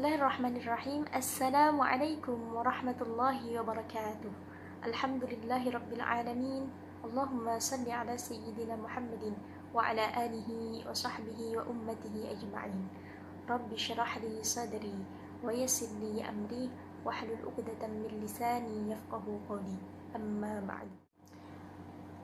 Bismillahirrahmanirrahim. Assalamualaikum warahmatullahi wabarakatuh. Alhamdulillahi rabbil alamin. Allahumma salli ala sayyidina Muhammadin wa ala alihi wa sahbihi wa ummatihi ajma'in. Rabbi syrah li sadri wa yassir li amri wahlul 'uqdatam min lisani yafqahu qawli. Amma ba'du.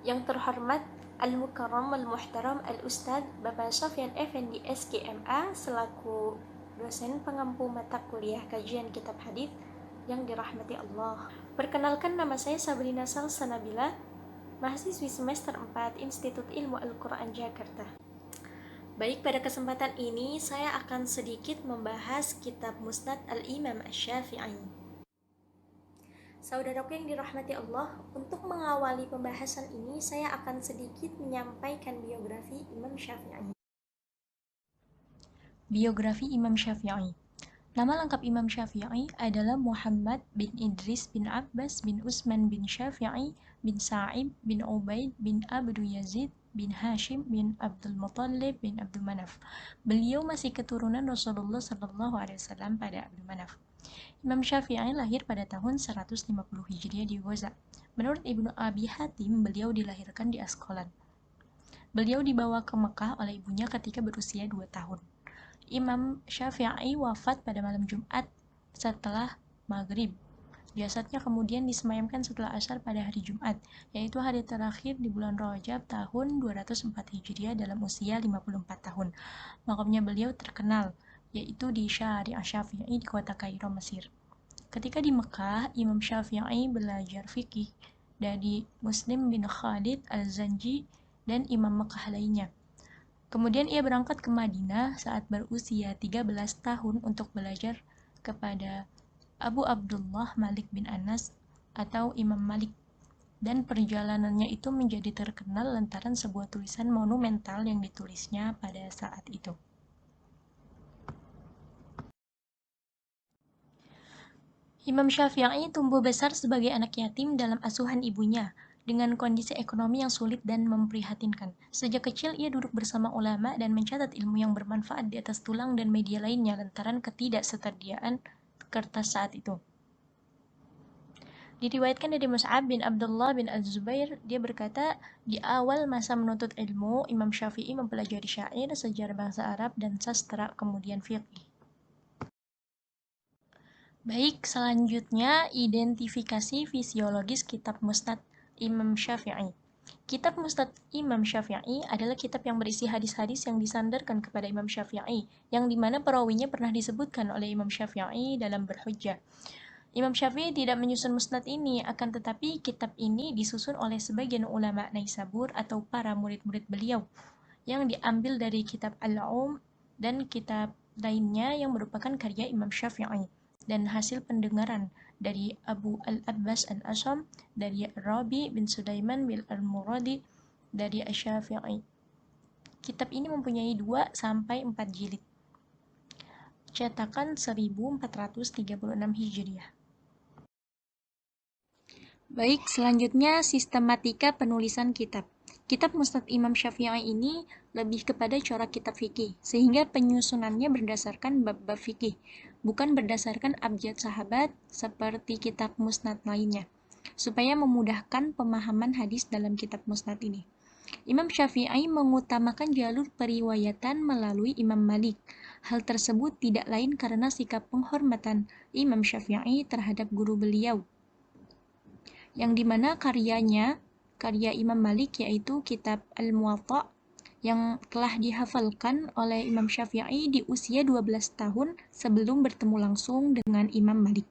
Yang terhormat Al-Mukarram Al-Muhtaram Al-Ustadz Bapak Sofyan Effendi SKMA selaku dosen pengampu mata kuliah kajian kitab hadis yang dirahmati Allah. Perkenalkan, nama saya Sabrina Salsanabila, mahasiswi semester 4 Institut Ilmu Al-Quran Jakarta. Baik, pada kesempatan ini saya akan sedikit membahas kitab Musnad Al-Imam Asy-Syafi'i. Saudaraku yang dirahmati Allah, untuk mengawali pembahasan ini saya akan sedikit menyampaikan biografi Imam Syafi'i. Biografi Imam Syafi'i. Nama lengkap Imam Syafi'i adalah Muhammad bin Idris bin Abbas bin Utsman bin Syafi'i bin Sa'ib bin Ubaid bin Abdu Yazid bin Hashim bin Abdul Muttalib bin Abdul Manaf. Beliau masih keturunan Rasulullah SAW pada Abdul Manaf. Imam Syafi'i lahir pada tahun 150 Hijriah di Ghaza. Menurut Ibnu Abi Hatim, beliau dilahirkan di Asqalan. Beliau dibawa ke Mekah oleh ibunya ketika berusia 2 tahun. Imam Syafi'i wafat pada malam Jumat setelah maghrib. Jasadnya kemudian disemayamkan setelah asar pada hari Jumat, yaitu hari terakhir di bulan Rajab tahun 204 Hijriah dalam usia 54 tahun. Makamnya beliau terkenal, yaitu di Syari' Asy-Syafi'i di kota Kairo, Mesir. Ketika di Mekah, Imam Syafi'i belajar fikih dari Muslim bin Khalid Al-Zanji dan imam Mekah lainnya. Kemudian ia berangkat ke Madinah saat berusia 13 tahun untuk belajar kepada Abu Abdullah Malik bin Anas atau Imam Malik. Dan perjalanannya itu menjadi terkenal lantaran sebuah tulisan monumental yang ditulisnya pada saat itu. Imam Syafi'i tumbuh besar sebagai anak yatim dalam asuhan ibunya, dengan kondisi ekonomi yang sulit dan memprihatinkan. Sejak kecil ia duduk bersama ulama dan mencatat ilmu yang bermanfaat di atas tulang dan media lainnya lantaran ketidaksetiaan kertas saat itu. Diriwayatkan dari Mus'ab bin Abdullah bin Az-Zubair, dia berkata, di awal masa menuntut ilmu, Imam Syafi'i mempelajari syair, sejarah bangsa Arab, dan sastra, kemudian fiqh. Baik, selanjutnya identifikasi fisiologis kitab Musnad Imam Syafi'i. Kitab Musnad Imam Syafi'i adalah kitab yang berisi hadis-hadis yang disandarkan kepada Imam Syafi'i, yang dimana perawinya pernah disebutkan oleh Imam Syafi'i dalam Berhujjah. Imam Syafi'i tidak menyusun musnad ini, akan tetapi kitab ini disusun oleh sebagian ulama Naisabur atau para murid-murid beliau, yang diambil dari kitab Al-Um dan kitab lainnya yang merupakan karya Imam Syafi'i, dan hasil pendengaran dari Abu Al-Abbas Al-Asham, dari Rabi bin Sulaiman bin Al-Muradi, dari Asy-Syafi'i. Kitab ini mempunyai 2-4 jilid. Cetakan 1436 Hijriah. Baik, selanjutnya sistematika penulisan kitab. Kitab Musnad Imam Syafi'i ini lebih kepada corak kitab fikih, sehingga penyusunannya berdasarkan bab-bab fikih, bukan berdasarkan abjad sahabat seperti kitab Musnad lainnya, supaya memudahkan pemahaman hadis dalam kitab Musnad ini. Imam Syafi'i mengutamakan jalur periwayatan melalui Imam Malik. Hal tersebut tidak lain karena sikap penghormatan Imam Syafi'i terhadap guru beliau, yang dimana karya Imam Malik yaitu kitab Al-Muwatta yang telah dihafalkan oleh Imam Syafi'i di usia 12 tahun sebelum bertemu langsung dengan Imam Malik.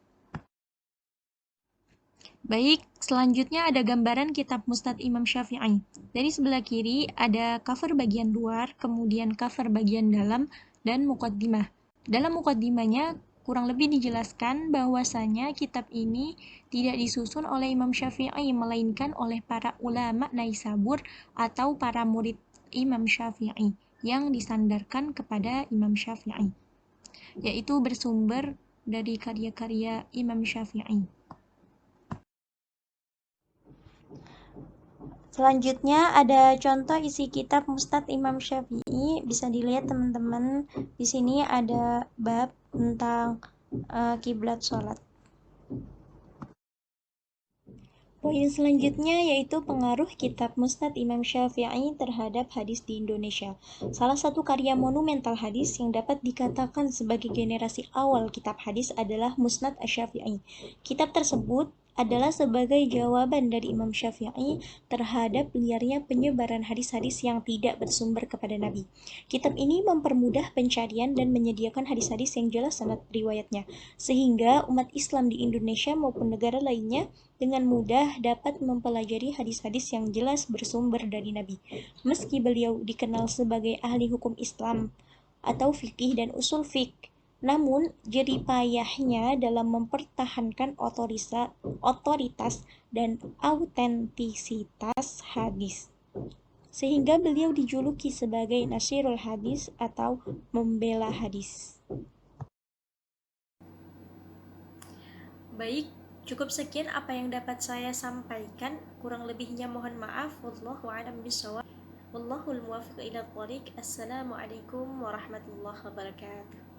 Baik, selanjutnya ada gambaran kitab Musnad Imam Syafi'i. Dari sebelah kiri ada cover bagian luar, kemudian cover bagian dalam, dan muqaddimah. Dalam muqaddimahnya kurang lebih dijelaskan bahwasanya kitab ini tidak disusun oleh Imam Syafi'i, melainkan oleh para ulama Naisabur atau para murid Imam Syafi'i yang disandarkan kepada Imam Syafi'i, yaitu bersumber dari karya-karya Imam Syafi'i. Selanjutnya ada contoh isi kitab Musnad Imam Syafi'i, bisa dilihat teman-teman. Di sini ada bab tentang kiblat sholat. Poin selanjutnya yaitu pengaruh kitab Musnad Imam Syafi'i terhadap hadis di Indonesia. Salah satu karya monumental hadis yang dapat dikatakan sebagai generasi awal kitab hadis adalah Musnad Asy-Syafi'i. Kitab tersebut adalah sebagai jawaban dari Imam Syafi'i terhadap liarnya penyebaran hadis-hadis yang tidak bersumber kepada Nabi. Kitab ini mempermudah pencarian dan menyediakan hadis-hadis yang jelas sanad riwayatnya, sehingga umat Islam di Indonesia maupun negara lainnya dengan mudah dapat mempelajari hadis-hadis yang jelas bersumber dari Nabi. Meski beliau dikenal sebagai ahli hukum Islam atau fikih dan usul fiqh, namun jeripayahnya dalam mempertahankan otoritas dan autentisitas hadis, sehingga beliau dijuluki sebagai Nasirul Hadis atau membela hadis. Baik, cukup sekian apa yang dapat saya sampaikan. Kurang lebihnya mohon maaf. Wallahu a'lam bishawab. Wallahul muwaffiq ila thoriq. Assalamualaikum warahmatullahi wabarakatuh.